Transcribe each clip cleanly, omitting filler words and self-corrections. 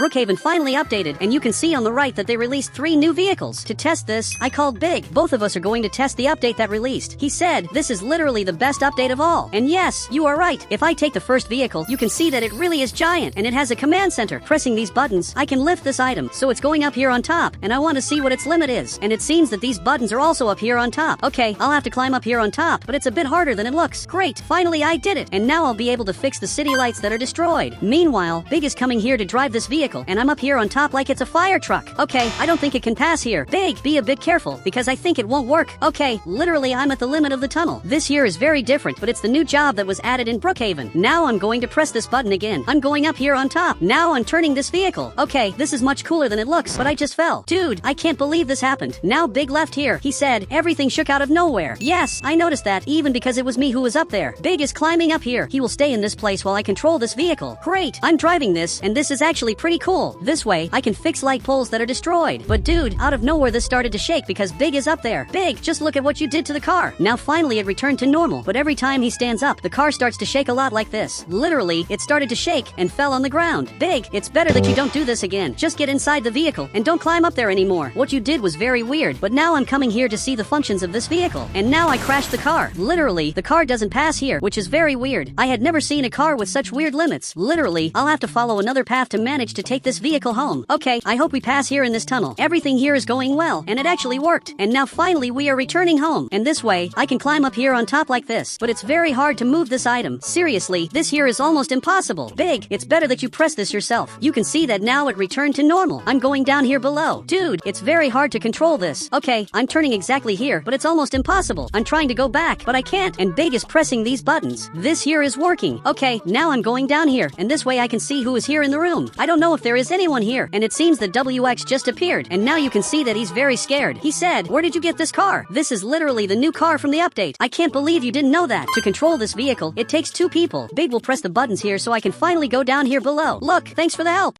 Brookhaven finally updated, and you can see on the right that they released 3 new vehicles. To test this, I called Big. Both of us are going to test the update that released. He said, this is literally the best update of all. And yes, you are right. If I take the first vehicle, you can see that it really is giant, and it has a command center. Pressing these buttons, I can lift this item, so it's going up here on top, and I want to see what its limit is. And it seems that these buttons are also up here on top. Okay, I'll have to climb up here on top, but it's a bit harder than it looks. Great, finally I did it, and now I'll be able to fix the city lights that are destroyed. Meanwhile, Big is coming here to drive this vehicle, and I'm up here on top like it's a fire truck. Okay, I don't think it can pass here. Big, be a bit careful, because I think it won't work. Okay, literally I'm at the limit of the tunnel. This here is very different, but it's the new job that was added in Brookhaven. Now I'm going to press this button again. I'm going up here on top. Now I'm turning this vehicle. Okay, this is much cooler than it looks, but I just fell. Dude, I can't believe this happened. Now Big left here. He said, everything shook out of nowhere. Yes, I noticed that, even because it was me who was up there. Big is climbing up here. He will stay in this place while I control this vehicle. Great, I'm driving this, and this is actually pretty cool. This way, I can fix light poles that are destroyed. But dude, out of nowhere this started to shake because Big is up there. Big, just look at what you did to the car. Now finally it returned to normal, but every time he stands up, the car starts to shake a lot like this. Literally, it started to shake and fell on the ground. Big, it's better that you don't do this again. Just get inside the vehicle and don't climb up there anymore. What you did was very weird, but now I'm coming here to see the functions of this vehicle. And now I crashed the car. Literally, the car doesn't pass here, which is very weird. I had never seen a car with such weird limits. Literally, I'll have to follow another path to manage to take this vehicle home. Okay, I hope we pass here in this tunnel. Everything here is going well, and it actually worked. And now finally we are returning home. And this way, I can climb up here on top like this. But it's very hard to move this item. Seriously, this here is almost impossible. Big, it's better that you press this yourself. You can see that now it returned to normal. I'm going down here below. Dude, it's very hard to control this. Okay, I'm turning exactly here, but it's almost impossible. I'm trying to go back, but I can't. And Big is pressing these buttons. This here is working. Okay, now I'm going down here, and this way I can see who is here in the room. I don't know if there is anyone here, and it seems that WX just appeared, and now you can see that he's very scared. He said, where did you get this car? This is literally the new car from the update. I can't believe you didn't know that. To control this vehicle, it takes 2 people. Big will press the buttons here so I can finally go down here below. Look, thanks for the help.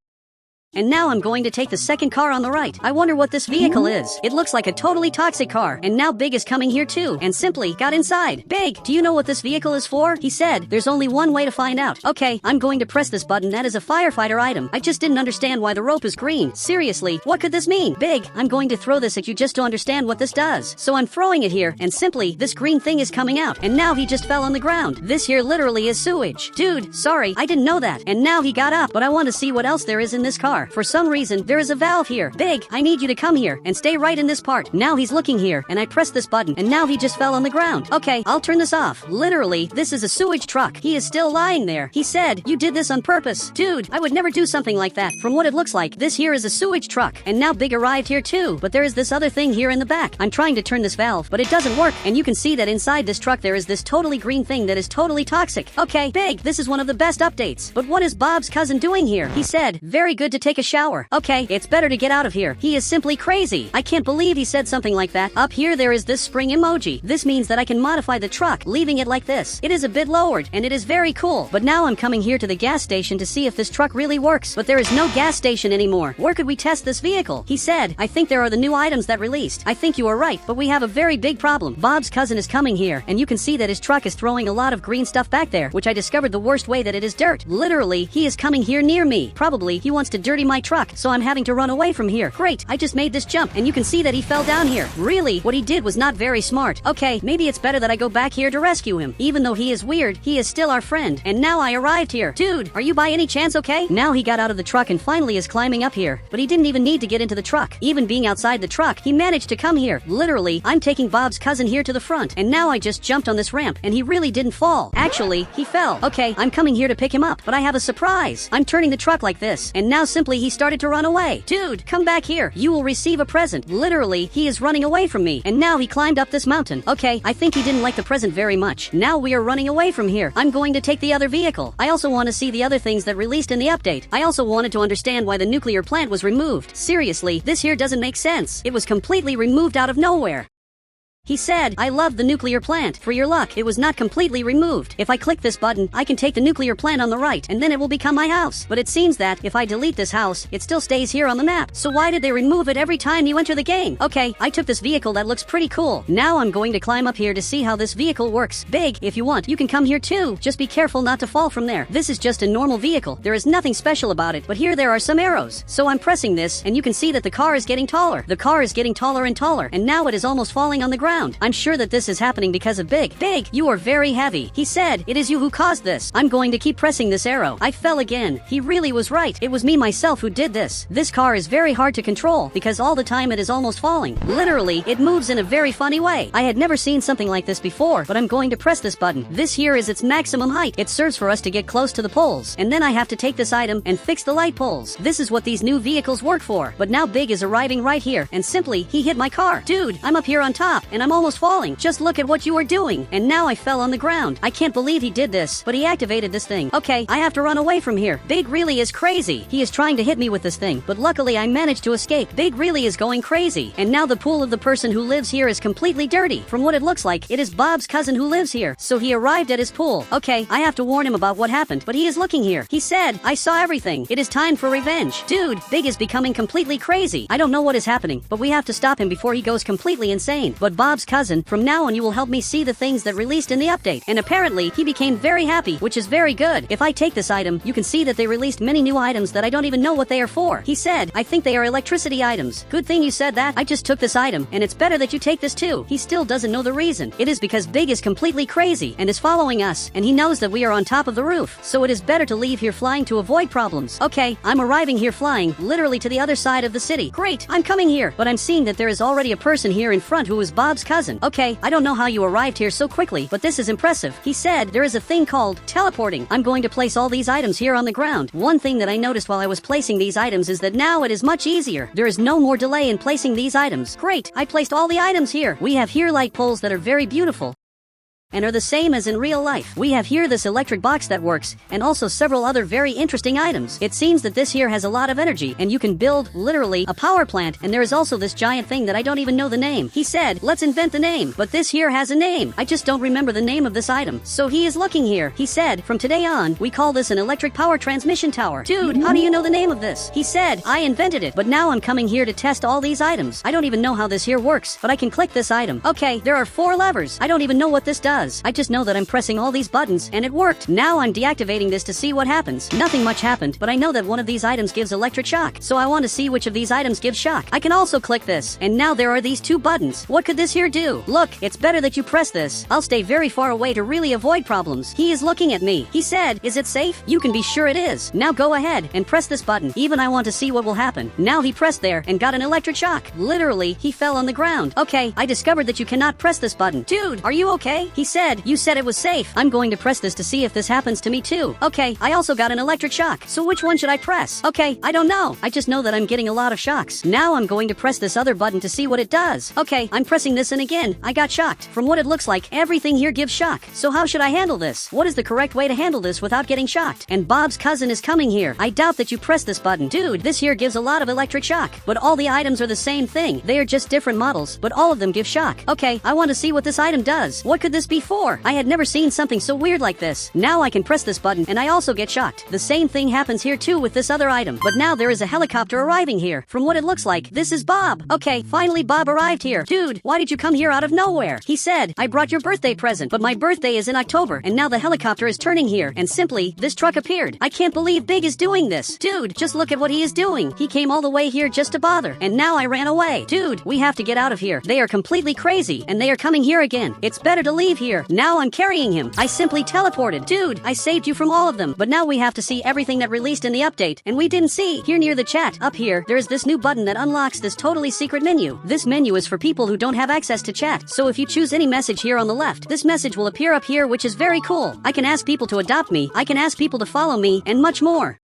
And now I'm going to take the second car on the right. I wonder what this vehicle is. It looks like a totally toxic car. And now Big is coming here too, and simply got inside. Big, do you know what this vehicle is for? He said, there's only one way to find out. Okay, I'm going to press this button. That is a firefighter item. I just didn't understand why the rope is green. Seriously, what could this mean? Big, I'm going to throw this at you just to understand what this does. So I'm throwing it here, and simply, this green thing is coming out. And now he just fell on the ground. This here literally is sewage. Dude, sorry, I didn't know that. And now he got up, but I want to see what else there is in this car. For some reason, there is a valve here. Big, I need you to come here and stay right in this part. Now he's looking here, and I pressed this button, and now he just fell on the ground. Okay, I'll turn this off. Literally, this is a sewage truck. He is still lying there. He said, you did this on purpose. Dude, I would never do something like that. From what it looks like, this here is a sewage truck. And now Big arrived here too, but there is this other thing here in the back. I'm trying to turn this valve, but it doesn't work. And you can see that inside this truck there is this totally green thing that is totally toxic. Okay, Big, this is one of the best updates. But what is Bob's cousin doing here? He said, very good to take a shower. Okay, it's better to get out of here. He is simply crazy. I can't believe he said something like that. Up here there is this spring emoji. This means that I can modify the truck, leaving it like this. It is a bit lowered, and it is very cool. But now I'm coming here to the gas station to see if this truck really works. But there is no gas station anymore. Where could we test this vehicle? He said, I think there are the new items that released. I think you are right, but we have a very big problem. Bob's cousin is coming here, and you can see that his truck is throwing a lot of green stuff back there, which I discovered the worst way that it is dirt. Literally, he is coming here near me. Probably, he wants to dirty my truck, so I'm having to run away from here. Great, I just made this jump, and you can see that he fell down here. Really, what he did was not very smart. Okay, maybe it's better that I go back here to rescue him. Even though he is weird, he is still our friend. And now I arrived here. Dude, are you by any chance okay? Now he got out of the truck and finally is climbing up here. But he didn't even need to get into the truck. Even being outside the truck, he managed to come here. Literally, I'm taking Bob's cousin here to the front, and now I just jumped on this ramp, and he really didn't fall. Actually, he fell. Okay, I'm coming here to pick him up, but I have a surprise. I'm turning the truck like this, and now simply he started to run away. Dude, come back here. You will receive a present. Literally, he is running away from me, and now he climbed up this mountain. Okay, I think he didn't like the present very much. Now we are running away from here. I'm going to take the other vehicle. I also want to see the other things that released in the update. I also wanted to understand why the nuclear plant was removed. Seriously, this here doesn't make sense. It was completely removed out of nowhere. He said, I love the nuclear plant. For your luck, it was not completely removed. If I click this button, I can take the nuclear plant on the right, and then it will become my house. But it seems that, if I delete this house, it still stays here on the map. So why did they remove it every time you enter the game? Okay, I took this vehicle that looks pretty cool. Now I'm going to climb up here to see how this vehicle works. Big, if you want, you can come here too. Just be careful not to fall from there. This is just a normal vehicle. There is nothing special about it, but here there are some arrows. So I'm pressing this, and you can see that the car is getting taller. The car is getting taller and taller, and now it is almost falling on the ground. I'm sure that this is happening because of Big. Big, you are very heavy. He said, it is you who caused this. I'm going to keep pressing this arrow. I fell again. He really was right. It was me myself who did this. This car is very hard to control because all the time it is almost falling. Literally, it moves in a very funny way. I had never seen something like this before, but I'm going to press this button. This here is its maximum height. It serves for us to get close to the poles. And then I have to take this item and fix the light poles. This is what these new vehicles work for. But now Big is arriving right here, and simply, he hit my car. Dude, I'm up here on top, and I'm almost falling. Just look at what you are doing. And now I fell on the ground. I can't believe he did this, but he activated this thing. Okay, I have to run away from here. Big really is crazy. He is trying to hit me with this thing, but luckily I managed to escape. Big really is going crazy. And now the pool of the person who lives here is completely dirty. From what it looks like, it is Bob's cousin who lives here. So he arrived at his pool. Okay, I have to warn him about what happened, but he is looking here. He said, I saw everything. It is time for revenge. Dude, Big is becoming completely crazy. I don't know what is happening, but we have to stop him before he goes completely insane. But Bob's cousin, from now on you will help me see the things that released in the update. And apparently, he became very happy, which is very good. If I take this item, you can see that they released many new items that I don't even know what they are for. He said, I think they are electricity items. Good thing you said that. I just took this item, and it's better that you take this too. He still doesn't know the reason. It is because Big is completely crazy and is following us, and he knows that we are on top of the roof. So it is better to leave here flying to avoid problems. Okay, I'm arriving here flying, literally to the other side of the city. Great, I'm coming here, but I'm seeing that there is already a person here in front who is Bob's cousin. Okay, I don't know how you arrived here so quickly, but this is impressive. He said there is a thing called teleporting. I'm going to place all these items here on the ground. One thing that I noticed while I was placing these items is that now it is much easier. There is no more delay in placing these items. Great, I placed all the items here. We have here light poles that are very beautiful and are the same as in real life. We have here this electric box that works, and also several other very interesting items. It seems that this here has a lot of energy, and you can build, literally, a power plant, and there is also this giant thing that I don't even know the name. He said, let's invent the name, but this here has a name. I just don't remember the name of this item. So he is looking here. He said, from today on, we call this an electric power transmission tower. Dude, how do you know the name of this? He said, I invented it, but now I'm coming here to test all these items. I don't even know how this here works, but I can click this item. Okay, there are 4 levers. I don't even know what this does. I just know that I'm pressing all these buttons, and it worked. Now I'm deactivating this to see what happens. Nothing much happened, but I know that one of these items gives electric shock, so I want to see which of these items gives shock. I can also click this, and now there are these 2 buttons. What could this here do? Look, it's better that you press this. I'll stay very far away to really avoid problems. He is looking at me. He said, is it safe? You can be sure it is. Now go ahead and press this button. Even I want to see what will happen. Now he pressed there and got an electric shock. Literally, he fell on the ground. Okay, I discovered that you cannot press this button. Dude, are you okay? He said, you said it was safe. I'm going to press this to see if this happens to me too. Okay, I also got an electric shock. So which one should I press? Okay, I don't know. I just know that I'm getting a lot of shocks. Now I'm going to press this other button to see what it does. Okay, I'm pressing this and again, I got shocked. From what it looks like, everything here gives shock. So how should I handle this? What is the correct way to handle this without getting shocked? And Bob's cousin is coming here. I doubt that you press this button. Dude, this here gives a lot of electric shock. But all the items are the same thing. They are just different models, but all of them give shock. Okay, I want to see what this item does. What could this be for? I had never seen something so weird like this. Now I can press this button and I also get shocked. The same thing happens here too with this other item. But now there is a helicopter arriving here. From what it looks like, this is Bob. Okay, finally Bob arrived here. Dude, why did you come here out of nowhere? He said, I brought your birthday present, but my birthday is in October and now the helicopter is turning here and simply, this truck appeared. I can't believe Big is doing this. Dude, just look at what he is doing. He came all the way here just to bother and now I ran away. Dude, we have to get out of here. They are completely crazy and they are coming here again. It's better to leave here. Now I'm carrying him. I simply teleported. Dude, I saved you from all of them. But now we have to see everything that released in the update. And we didn't see. Here near the chat, up here, there is this new button that unlocks this totally secret menu. This menu is for people who don't have access to chat. So if you choose any message here on the left, this message will appear up here, which is very cool. I can ask people to adopt me, I can ask people to follow me, and much more.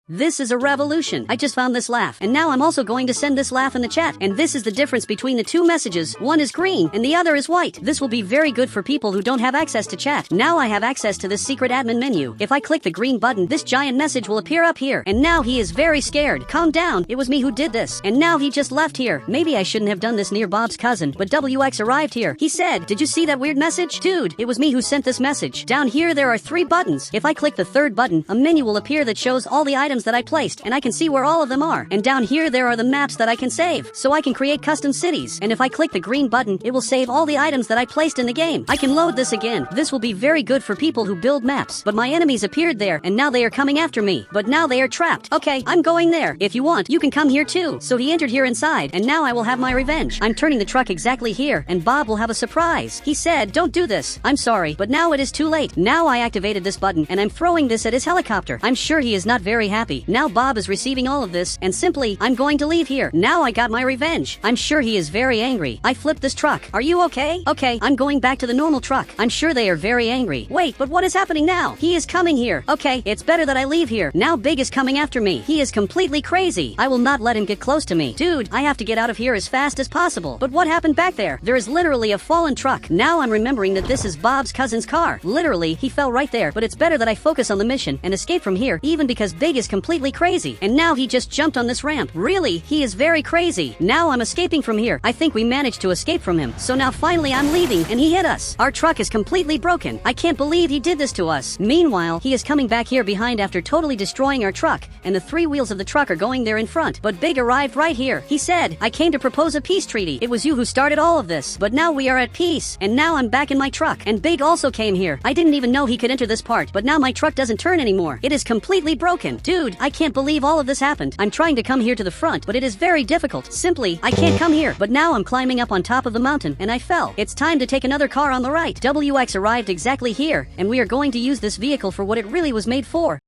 This is a revolution. I just found this laugh, and now I'm also going to send this laugh in the chat. And this is the difference between the two messages. One is green, and the other is white. This will be very good for people who don't have access to chat. Now I have access to this secret admin menu. If I click the green button, this giant message will appear up here. And now he is very scared. Calm down. It was me who did this. And now he just left here. Maybe I shouldn't have done this near Bob's cousin, but WX arrived here. He said, "Did you see that weird message? Dude, it was me who sent this message." Down here there are 3 buttons. If I click the 3rd button, a menu will appear that shows all the items that I placed, and I can see where all of them are. And down here there are the maps that I can save, so I can create custom cities. And if I click the green button, it will save all the items that I placed in the game. I can load this again. This will be very good for people who build maps. But my enemies appeared there, and now they are coming after me. But now they are trapped. Okay, I'm going there. If you want, you can come here too. So he entered here inside, and now I will have my revenge. I'm turning the truck exactly here, and Bob will have a surprise. He said, "Don't do this. I'm sorry, but now it is too late." Now I activated this button, and I'm throwing this at his helicopter. I'm sure he is not very happy. Now Bob is receiving all of this, and simply, I'm going to leave here. Now I got my revenge. I'm sure he is very angry. I flipped this truck. Are you okay? Okay, I'm going back to the normal truck. I'm sure they are very angry. Wait, but what is happening now? He is coming here. Okay, it's better that I leave here. Now Big is coming after me. He is completely crazy. I will not let him get close to me. Dude, I have to get out of here as fast as possible. But what happened back there? There is literally a fallen truck. Now I'm remembering that this is Bob's cousin's car. Literally, he fell right there. But it's better that I focus on the mission and escape from here, even because Big is completely crazy. And now he just jumped on this ramp. Really, he is very crazy. Now I'm escaping from here. I think we managed to escape from him. So now finally I'm leaving, and he hit us. Our truck is completely broken. I can't believe he did this to us. Meanwhile, he is coming back here behind after totally destroying our truck, and the 3 wheels of the truck are going there in front. But Big arrived right here. He said, "I came to propose a peace treaty. It was you who started all of this. But now we are at peace, and now I'm back in my truck." And Big also came here. I didn't even know he could enter this part, but now my truck doesn't turn anymore. It is completely broken. Dude, I can't believe all of this happened. I'm trying to come here to the front, but it is very difficult. Simply, I can't come here. But now I'm climbing up on top of the mountain, and I fell. It's time to take another car on the right. WX arrived exactly here, and we are going to use this vehicle for what it really was made for,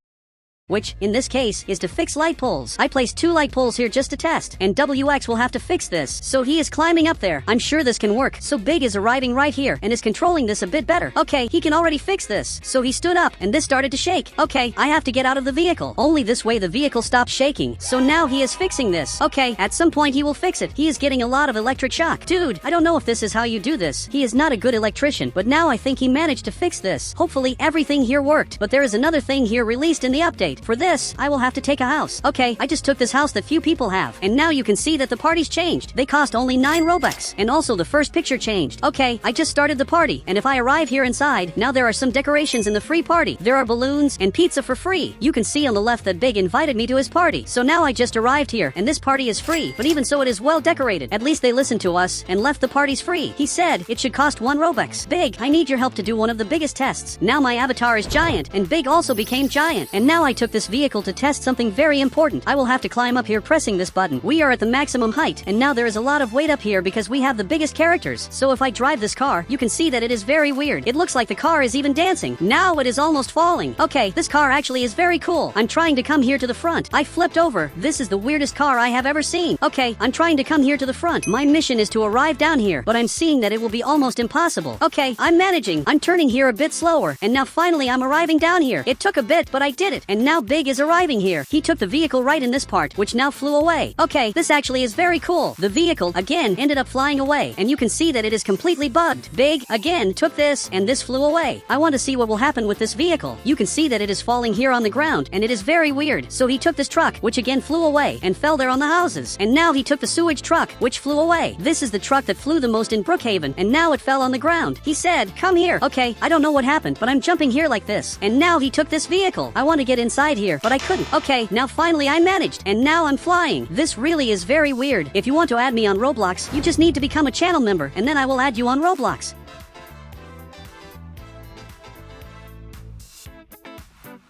which, in this case, is to fix light poles. I placed 2 light poles here just to test, and WX will have to fix this. So he is climbing up there. I'm sure this can work. So Big is arriving right here, and is controlling this a bit better. Okay, he can already fix this. So he stood up, and this started to shake. Okay, I have to get out of the vehicle. Only this way the vehicle stops shaking. So now he is fixing this. Okay, at some point he will fix it. He is getting a lot of electric shock. Dude, I don't know if this is how you do this. He is not a good electrician, but now I think he managed to fix this. Hopefully everything here worked. But there is another thing here released in the update. For this, I will have to take a house. Okay, I just took this house that few people have. And now you can see that the party's changed. They cost only 9 Robux. And also the first picture changed. Okay, I just started the party. And if I arrive here inside, now there are some decorations in the free party. There are balloons and pizza for free. You can see on the left that Big invited me to his party. So now I just arrived here, and this party is free. But even so, it is well decorated. At least they listened to us and left the parties free. He said it should cost 1 Robux. Big, I need your help to do one of the biggest tests. Now my avatar is giant, and Big also became giant. And now I took this vehicle to test something very important. I will have to climb up here pressing this button. We are at the maximum height, and now there is a lot of weight up here because we have the biggest characters. So if I drive this car, you can see that it is very weird. It looks like the car is even dancing. Now it is almost falling. Okay, this car actually is very cool. I'm trying to come here to the front. I flipped over. This is the weirdest car I have ever seen. Okay, I'm trying to come here to the front. My mission is to arrive down here, but I'm seeing that it will be almost impossible. Okay, I'm managing. I'm turning here a bit slower, and now finally I'm arriving down here. It took a bit, but I did it. And now Big is arriving here. He took the vehicle right in this part, which now flew away. Okay, this actually is very cool. The vehicle, again, ended up flying away, and you can see that it is completely bugged. Big, again, took this, and this flew away. I want to see what will happen with this vehicle. You can see that it is falling here on the ground, and it is very weird. So he took this truck, which again flew away, and fell there on the houses. And now he took the sewage truck, which flew away. This is the truck that flew the most in Brookhaven, and now it fell on the ground. He said, "Come here." Okay, I don't know what happened, but I'm jumping here like this. And now he took this vehicle. I want to get inside here, but I couldn't. Okay, now finally I managed, and now I'm flying. This really is very weird. If you want to add me on Roblox, you just need to become a channel member, and then I will add you on Roblox.